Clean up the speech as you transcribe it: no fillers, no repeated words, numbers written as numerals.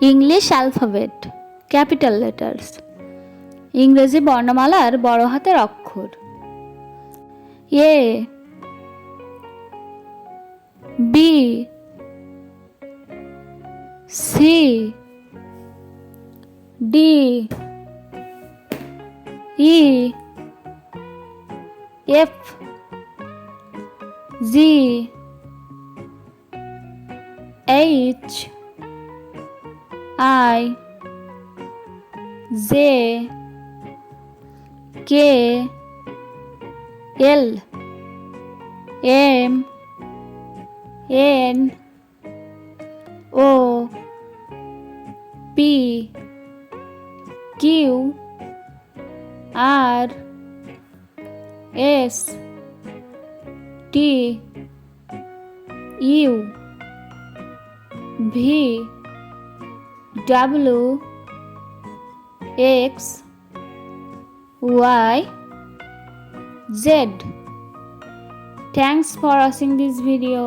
English alphabet capital letters, ইংরেজি বর্ণমালার বড় হাতের অক্ষর। A, B, C, D, E, F, G, H, I, J, K, L, M, N, O, P, Q, R, S, T, U, V, W, X, Y, Z. Thanks for watching this video.